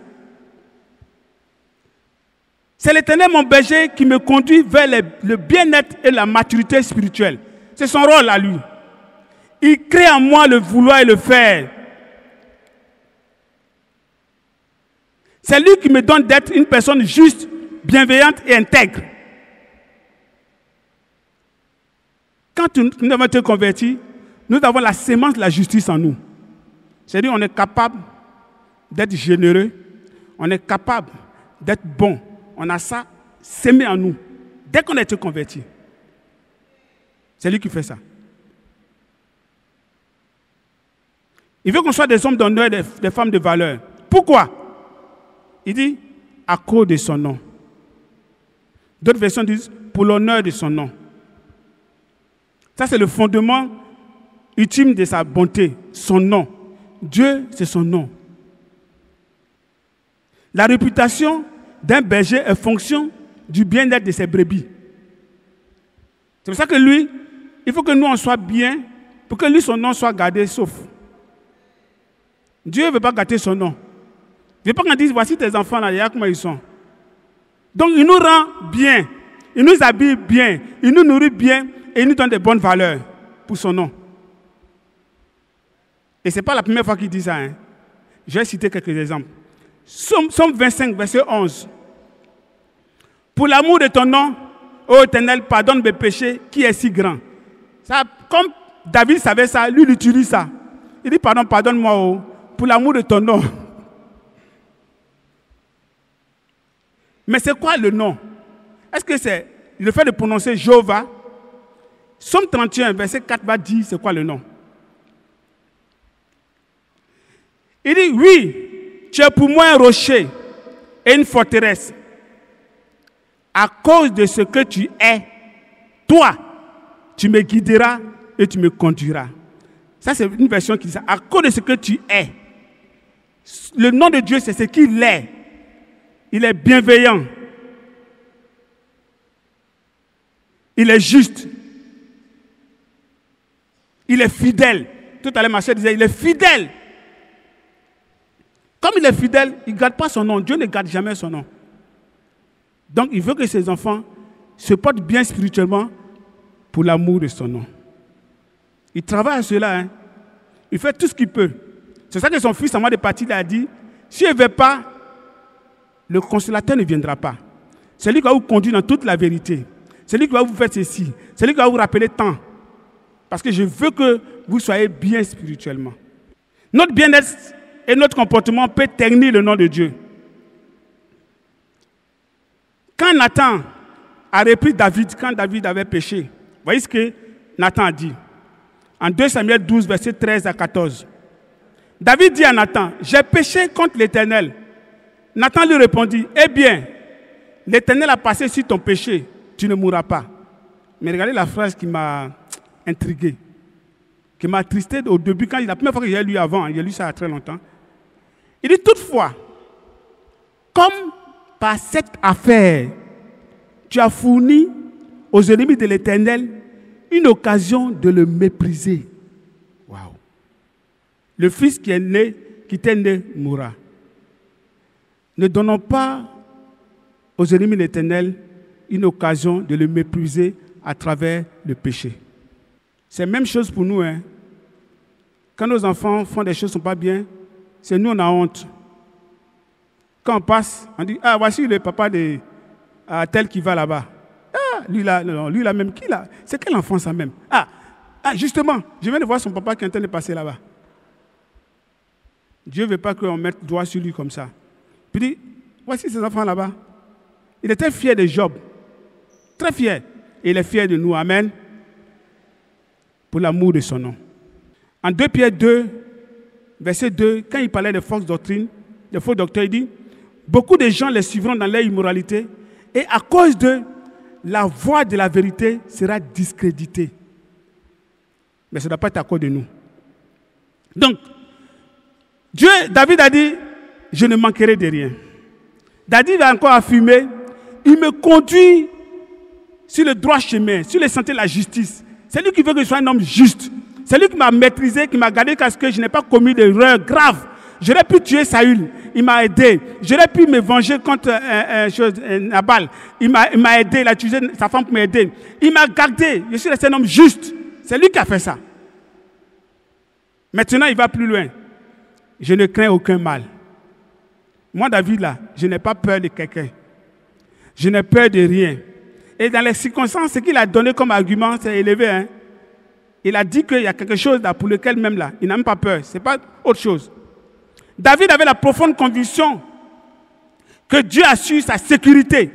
C'est l'Éternel, mon berger, qui me conduit vers le bien-être et la maturité spirituelle. C'est son rôle à lui. Il crée en moi le vouloir et le faire. C'est lui qui me donne d'être une personne juste, bienveillante et intègre. Quand nous avons été convertis, nous avons la sémence de la justice en nous. C'est-à-dire qu'on est capable d'être généreux, On est capable d'être bon. On a ça sémé en nous. Dès qu'on a été converti. C'est lui qui fait ça. Il veut qu'on soit des hommes d'honneur, des femmes de valeur. Pourquoi? Il dit, à cause de son nom. D'autres versions disent, pour l'honneur de son nom. Ça, c'est le fondement ultime de sa bonté, son nom. Dieu, c'est son nom. La réputation d'un berger est fonction du bien-être de ses brebis. C'est pour ça que lui, il faut que nous, on soit bien, pour que lui, son nom soit gardé sauf. Dieu ne veut pas gâter son nom. Il ne veut pas qu'on dise, voici tes enfants là, regarde comment ils sont. Donc, il nous rend bien, il nous habille bien, il nous nourrit bien et il nous donne des bonnes valeurs pour son nom. Et ce n'est pas la première fois qu'il dit ça. Hein. Je vais citer quelques exemples. Somme 25, verset 11. Pour l'amour de ton nom, ô Éternel, pardonne mes péchés qui est si grand. Ça, comme David savait ça, lui, il utilise ça. Il dit, pardonne-moi, oh, pour l'amour de ton nom. Mais c'est quoi le nom? Est-ce que c'est le fait de prononcer Jéhovah? Somme 31, verset 4 va dire c'est quoi le nom. Il dit, oui, tu es pour moi un rocher et une forteresse. À cause de ce que tu es, toi, tu me guideras et tu me conduiras. Ça, c'est une version qui dit ça. À cause de ce que tu es. Le nom de Dieu, c'est ce qu'il est. Il est bienveillant. Il est juste. Il est fidèle. Tout à l'heure, ma chère disait, il est fidèle. Comme il est fidèle, il ne garde pas son nom. Dieu ne garde jamais son nom. Donc, il veut que ses enfants se portent bien spirituellement pour l'amour de son nom. Il travaille à cela. Hein. Il fait tout ce qu'il peut. C'est ça que son fils, avant de partir, il a dit, si il ne veut pas, le consolateur ne viendra pas. C'est lui qui va vous conduire dans toute la vérité. C'est lui qui va vous faire ceci. C'est lui qui va vous rappeler tant. Parce que je veux que vous soyez bien spirituellement. Notre bien-être et notre comportement peut ternir le nom de Dieu. Quand Nathan a repris David, quand David avait péché, voyez ce que Nathan a dit. En 2 Samuel 12, verset 13 à 14. David dit à Nathan, j'ai péché contre l'Éternel. Nathan lui répondit, eh bien, l'Éternel a passé sur ton péché, tu ne mourras pas. Mais regardez la phrase qui m'a intrigué, qui m'a attristé au début, la première fois que j'ai lu avant, j'ai lu ça il y a très longtemps. Il dit, toutefois, comme par cette affaire, tu as fourni aux ennemis de l'Éternel une occasion de le mépriser. Waouh! Le fils qui t'est né mourra. Ne donnons pas aux ennemis de l'Éternel une occasion de le mépriser à travers le péché. C'est la même chose pour nous. Hein. Quand nos enfants font des choses qui ne sont pas bien, c'est nous, on a honte. Quand on passe, on dit, ah, voici le papa de tel qui va là-bas. Ah, lui là, non, lui là même, qui là? C'est quel enfant ça même? Ah, justement, je viens de voir son papa qui est en train de passer là-bas. Dieu ne veut pas qu'on mette le doigt sur lui comme ça. Puis il dit, voici ces enfants là-bas. Il était fier de Job. Très fier. Et il est fier de nous. Amen. Pour l'amour de son nom. En 2 Pierre 2, verset 2, quand il parlait de fausses doctrines, de faux docteurs, il dit, beaucoup de gens les suivront dans leur immoralité et à cause d'eux, la voix de la vérité sera discréditée. Mais ça ne doit pas être à cause de nous. Donc, David a dit, je ne manquerai de rien. David a encore affirmé, il me conduit sur le droit chemin, sur les sentiers de la justice. C'est lui qui veut que je sois un homme juste. C'est lui qui m'a maîtrisé, qui m'a gardé parce que je n'ai pas commis d'erreur grave. J'aurais pu tuer Saül, il m'a aidé. J'aurais pu me venger contre Nabal. Il m'a aidé, il a tué sa femme pour m'aider. Il m'a gardé, je suis resté un homme juste. C'est lui qui a fait ça. Maintenant, il va plus loin. Je ne crains aucun mal. Moi, David, là, je n'ai pas peur de quelqu'un. Je n'ai peur de rien. Et dans les circonstances, ce qu'il a donné comme argument, c'est élevé. Hein? Il a dit qu'il y a quelque chose là pour lequel même là, il n'a même pas peur. Ce n'est pas autre chose. David avait la profonde conviction que Dieu assure sa sécurité.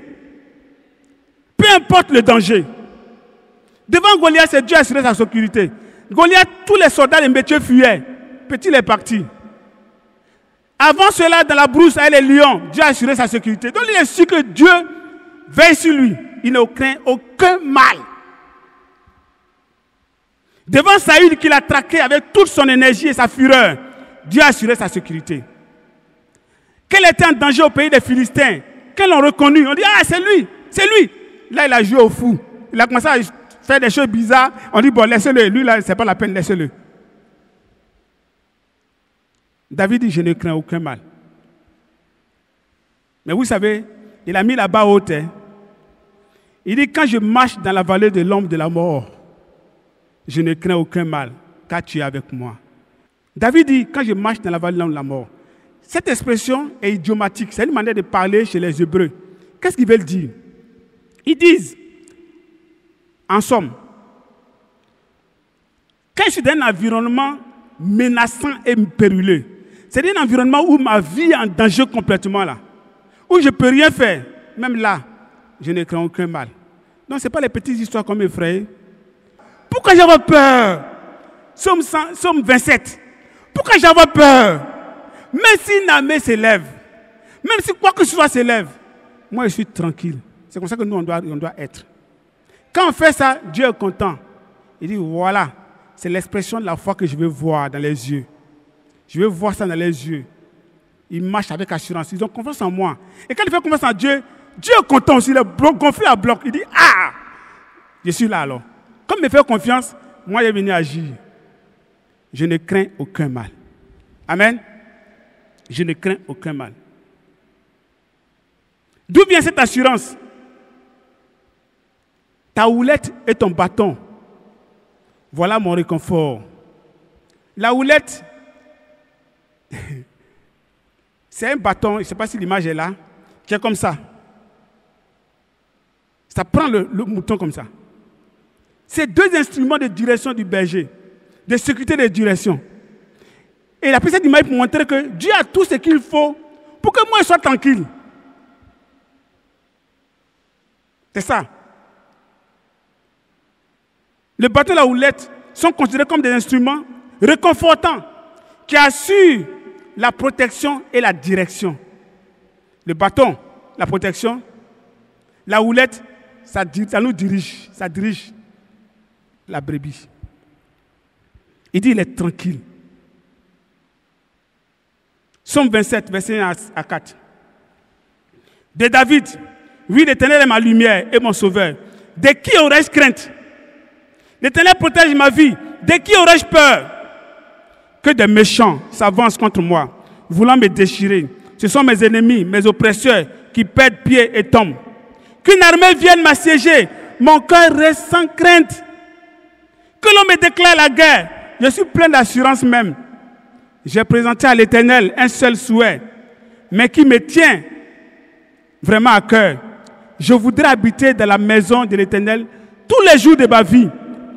Peu importe le danger. Devant Goliath, c'est Dieu assurait sa sécurité. Goliath, tous les soldats de Métier fuyaient. Petit, il est parti. Avant cela, dans la brousse avec les lions, Dieu a assuré sa sécurité. Donc il est sûr que Dieu veille sur lui. Il ne craint aucun mal. Devant Saül qu'il a traqué avec toute son énergie et sa fureur, Dieu a assuré sa sécurité. Quel était un danger au pays des Philistins? Qu'ils l'ont reconnu. On dit, ah, c'est lui, c'est lui. Là, il a joué au fou. Il a commencé à faire des choses bizarres. On dit, bon, laissez-le. Lui, là, c'est pas la peine, laissez-le. David dit, je ne crains aucun mal. Mais vous savez, il a mis la barre haute. Hein. Il dit, quand je marche dans la vallée de l'ombre de la mort, je ne crains aucun mal, car tu es avec moi. David dit, quand je marche dans la vallée de l'ombre de la mort, cette expression est idiomatique. C'est une manière de parler chez les Hébreux. Qu'est-ce qu'ils veulent dire? Ils disent, en somme, quand je suis dans un environnement menaçant et périlleux, c'est un environnement où ma vie est en danger complètement là, où je ne peux rien faire, même là, je ne crains aucun mal. Donc, ce n'est pas les petites histoires comme effrayées. Pourquoi j'avais peur? Somme 27. Pourquoi j'avais peur? Même si une armée s'élève, même si quoi que ce soit s'élève, moi je suis tranquille. C'est comme ça que nous on doit être. Quand on fait ça, Dieu est content. Il dit voilà, c'est l'expression de la foi que je veux voir dans les yeux. Je veux voir ça dans les yeux. Ils marchent avec assurance. Ils ont confiance en moi. Et quand ils font confiance en Dieu, Dieu est content aussi. Il est gonflé à bloc. Il dit ah, je suis là alors. Comme il me fait confiance, moi je vais venir agir. Je ne crains aucun mal. Amen. Je ne crains aucun mal. D'où vient cette assurance? Ta houlette et ton bâton. Voilà mon réconfort. La houlette, c'est un bâton, je ne sais pas si l'image est là, qui est comme ça. Ça prend le mouton comme ça. C'est deux instruments de direction du berger, de sécurité de direction. Et il a pris cette image pour montrer que Dieu a tout ce qu'il faut pour que moi je sois tranquille. C'est ça. Le bâton et la houlette sont considérés comme des instruments réconfortants qui assurent la protection et la direction. Le bâton, la protection. La houlette, ça nous dirige. Ça dirige la brebis. Il dit il est tranquille. Somme 27, verset 1 à 4. De David, oui, l'Éternel est ma lumière et mon sauveur. De qui aurais-je crainte? L'Éternel protège ma vie. De qui aurais-je peur? Que des méchants s'avancent contre moi, voulant me déchirer. Ce sont mes ennemis, mes oppresseurs, qui perdent pied et tombent. Qu'une armée vienne m'assiéger, mon cœur reste sans crainte. Que l'on me déclare la guerre, je suis plein d'assurance même. J'ai présenté à l'Éternel un seul souhait, mais qui me tient vraiment à cœur. Je voudrais habiter dans la maison de l'Éternel tous les jours de ma vie,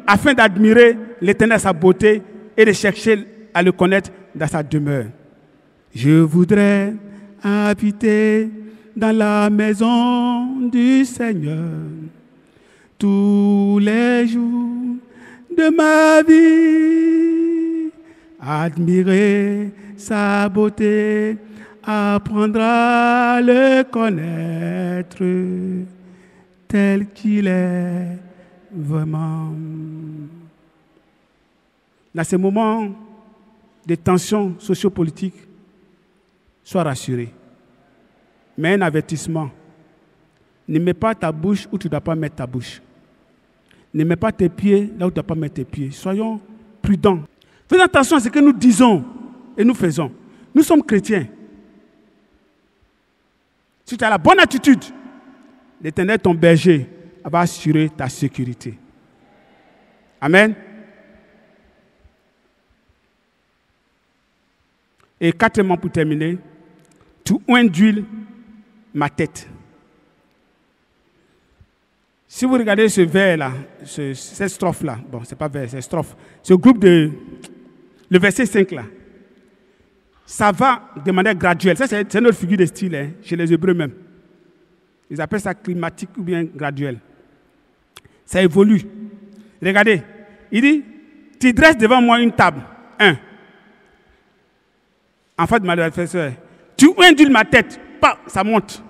afin d'admirer l'Éternel à sa beauté et de chercher à le connaître dans sa demeure. Je voudrais habiter dans la maison du Seigneur tous les jours de ma vie, admirer sa beauté, apprendre à le connaître tel qu'il est vraiment. Dans ces moments de tensions sociopolitiques, sois rassuré. Mais un avertissement, ne mets pas ta bouche où tu ne dois pas mettre ta bouche. Ne mets pas tes pieds là où tu ne dois pas mettre tes pieds. Soyons prudents. Fais attention à ce que nous disons et nous faisons. Nous sommes chrétiens. Si tu as la bonne attitude, l'Éternel, ton berger, va assurer ta sécurité. Amen. Et quatrièmement, pour terminer, tu oins d'huile ma tête. Si vous regardez ce vers-là, cette strophe-là, bon, c'est pas vers, c'est strophe, ce groupe de, le verset 5 là, ça va de manière graduelle. Ça, c'est notre figure de style, hein, chez les Hébreux même. Ils appellent ça climatique ou bien graduel. Ça évolue. Regardez, il dit, tu dresses devant moi une table. 1. En face de ma adversaire. Tu induis ma tête. Pas, ça monte.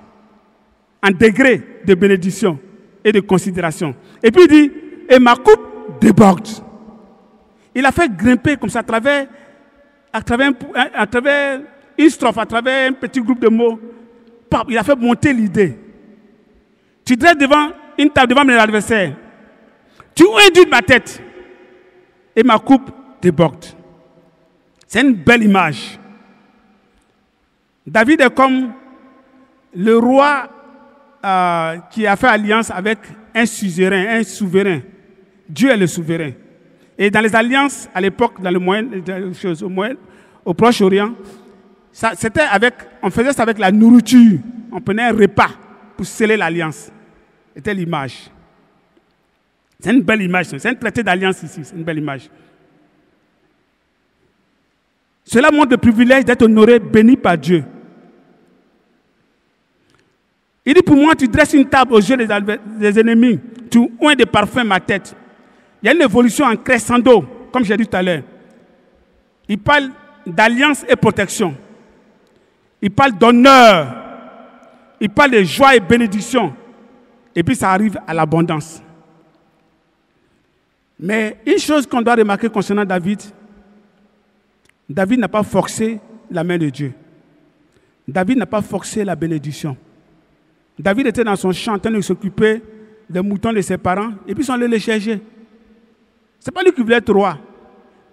En degré de bénédiction et de considération. Et puis il dit, et ma coupe déborde. Il a fait grimper comme ça à travers une strophe, à travers un petit groupe de mots. Il a fait monter l'idée. Tu dresses devant une table devant mes adversaires. Tu induis ma tête. Et ma coupe déborde. C'est une belle image. David est comme le roi qui a fait alliance avec un souverain. Dieu est le souverain. Et dans les alliances, à l'époque, dans le au Proche-Orient, on faisait ça avec la nourriture. On prenait un repas pour sceller l'alliance. C'était l'image. C'est une belle image. C'est un traité d'alliance ici. C'est une belle image. Cela montre le privilège d'être honoré, béni par Dieu. Il dit, pour moi, tu dresses une table aux yeux des ennemis. Tu oins de parfum ma tête. Il y a une évolution en crescendo, comme j'ai dit tout à l'heure. Il parle d'alliance et protection. Il parle d'honneur. Il parle de joie et bénédiction. Et puis ça arrive à l'abondance. Mais une chose qu'on doit remarquer concernant David, David n'a pas forcé la main de Dieu. David n'a pas forcé la bénédiction. David était dans son champ en train de s'occuper des moutons de ses parents et puis ils sont allés le chercher. Ce n'est pas lui qui voulait être roi.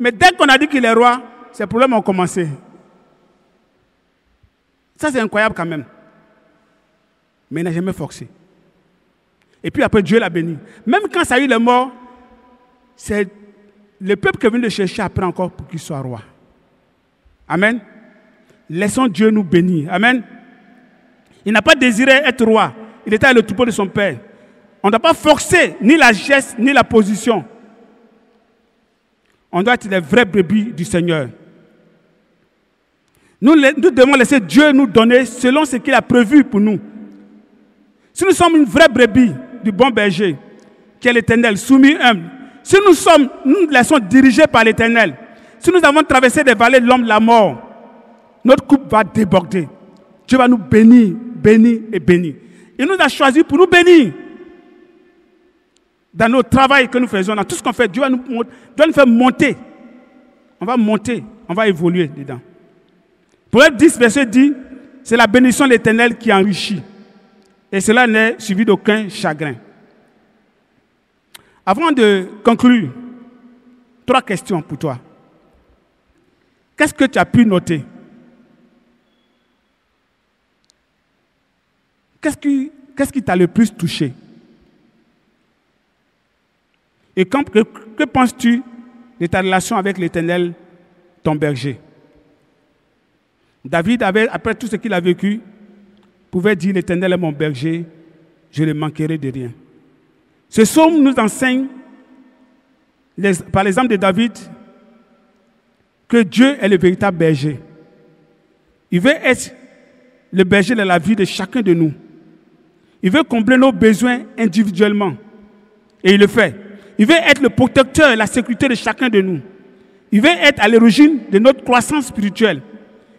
Mais dès qu'on a dit qu'il est roi, ces problèmes ont commencé. Ça, c'est incroyable quand même. Mais il n'a jamais forcé. Et puis après, Dieu l'a béni. Même quand Saül est mort, c'est le peuple qui est venu le chercher après encore pour qu'il soit roi. Amen. Laissons Dieu nous bénir. Amen. Il n'a pas désiré être roi. Il était à le troupeau de son père. On ne doit pas forcer ni la geste ni la position. On doit être les vrais brebis du Seigneur. Nous devons laisser Dieu nous donner selon ce qu'il a prévu pour nous. Si nous sommes une vraie brebis du bon berger, qui est l'Éternel, soumis, humble, si nous laissons diriger par l'Éternel, si nous avons traversé des vallées de l'ombre de la mort, notre coupe va déborder. Dieu va nous bénir, bénir et bénir. Il nous a choisis pour nous bénir. Dans notre travail que nous faisons, dans tout ce qu'on fait, Dieu doit nous faire monter. On va monter, on va évoluer dedans. Proverbe 10, verset 10, c'est la bénédiction de l'Éternel qui enrichit. Et cela n'est suivi d'aucun chagrin. Avant de conclure, 3 questions pour toi. Qu'est-ce que tu as pu noter? Qu'est-ce qui t'a le plus touché? Et que penses-tu de ta relation avec l'Éternel, ton berger? David, après tout ce qu'il a vécu, pouvait dire, l'Éternel est mon berger, je ne manquerai de rien. Ce psaume nous enseigne, par l'exemple de David, que Dieu est le véritable berger. Il veut être le berger de la vie de chacun de nous. Il veut combler nos besoins individuellement. Et il le fait. Il veut être le protecteur et la sécurité de chacun de nous. Il veut être à l'origine de notre croissance spirituelle.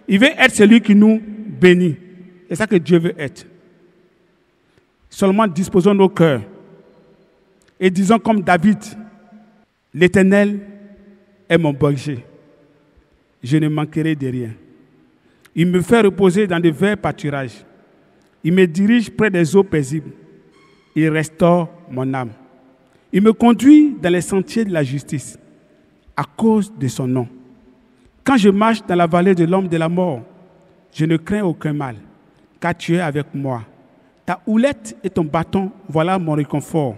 Il veut être celui qui nous bénit. C'est ça que Dieu veut être. Seulement disposons nos cœurs et disons comme David, l'Éternel est mon berger. Je ne manquerai de rien. Il me fait reposer dans de verts pâturages. Il me dirige près des eaux paisibles. Il restaure mon âme. Il me conduit dans les sentiers de la justice à cause de son nom. Quand je marche dans la vallée de l'ombre de la mort, je ne crains aucun mal, car tu es avec moi. Ta houlette et ton bâton, voilà mon réconfort.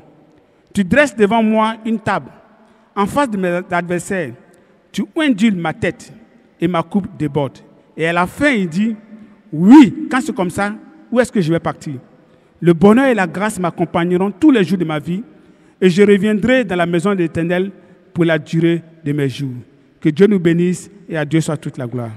Tu dresses devant moi une table, en face de mes adversaires. Tu ondules ma tête et ma coupe déborde. Et à la fin, il dit, oui, quand c'est comme ça, où est-ce que je vais partir? Le bonheur et la grâce m'accompagneront tous les jours de ma vie et je reviendrai dans la maison de l'Éternel pour la durée de mes jours. Que Dieu nous bénisse et à Dieu soit toute la gloire.